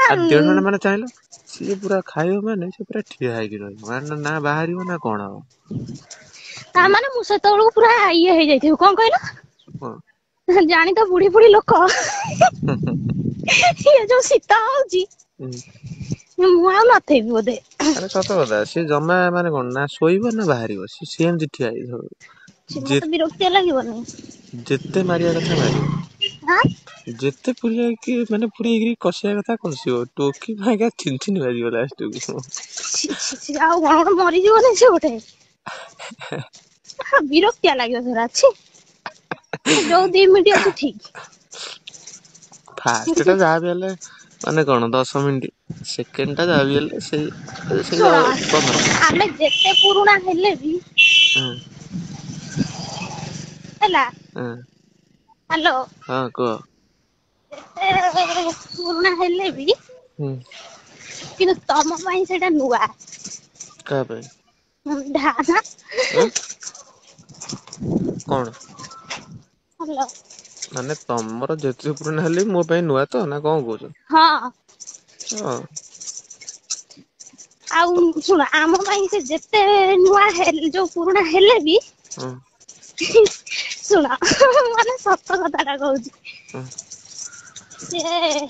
ଆଉ ଦେଢ ମାନେ ଚାହିଁଲ ସିଏ ପୁରା ଖାଇବ ମାନେ ସେ ପୁରା ଠିଆ ହେଇକି ରହିବ ମାନେ ନା ବାହାରିବ ନା କଣ ହବ। ତାମାନେ ମୁଁ ସେତେବେଳକୁ ପୁରା ଇଏ ହେଇଯାଇଥିବି କଣ କହିଲ? ହଁ। ଜାଣି ତ ବୁଢୀ ଲୋକ ଇଏ ଯୋଉ ଶୀତ ହଉଛି ମୁଁ ଆଉ ନଥେବି ବୋଧେ। ଆରେ ସତ କଥା ସିଏ ଜମା ମାନେ କଣ ନା ଶୋଇବ ନା ବାହାରିବ ସିଏ ସେମିତି ଠିଆ ହେଇଥିବ। ମତେ ବିରକ୍ତିଆ ଲାଗିବନି ଯେତେ ମାରିବା କଥା ମାରିବ। ଆଁ ଯେତେ ପୁରେଇକି ମାନେ ପୁରେଇକି କଷିବା କଥା କଷିବ ଟୋକି ପୁରା ଛିନ୍ ଛିନ୍ ବାଜିବ ଲାଷ୍ଟକୁ। ଛି ଆଉ କଣ ମରିଯିବନି ସେ ଗୋଟେ। ବିରକ୍ତିଆ ଲାଗିବ ସେଗୁରା ଛି ଯୋଉ 2 ମିନିଟ୍ ଅଛି ଠିକ୍। ଫାଷ୍ଟ ଟା ଯାହା ବି ହେଲେ ମାନେ କଣ 10 ମିନିଟ୍ ସେକେଣ୍ଡ ଟା ଯାହା ବି ହେଲେ ସେଇ ଶୁଣ 15 ମିନିଟ୍। ଆମେ ଯେତେ ପୁରୁଣା ହେଲେ ବି ହଁ। ହେଲା ହଁ ହ୍ୟାଲୋ। ହଁ କୁହ। ଯେତେ ପୁରୁଣା ହେଲେ ବି ହୁଁ। କିନ୍ତୁ ତମ ପାଇଁ ସେଇଟା ନୂଆ। କାହା ପାଇଁ? ଢା ଆଁ କଣ? ହାଲୋ। ମାନେ ତମର ଯେତେ ପୁରୁଣା ହେଲେ ବି ମୋ ପାଇଁ ନୂଆ ତ ନା କଣ କହୁଛ? ହଁ। ହଁ। ଆଉ ଶୁଣ ଆମ ପାଇଁ ସେ ଯେତେ ନୂଆ ଯୋଉ ପୁରୁଣା ହେଲେ ବି ହଁ। ଶୁଣ ମାନେ ସତ କଥାଟା କହୁଛି। ହଁ। ସିଏ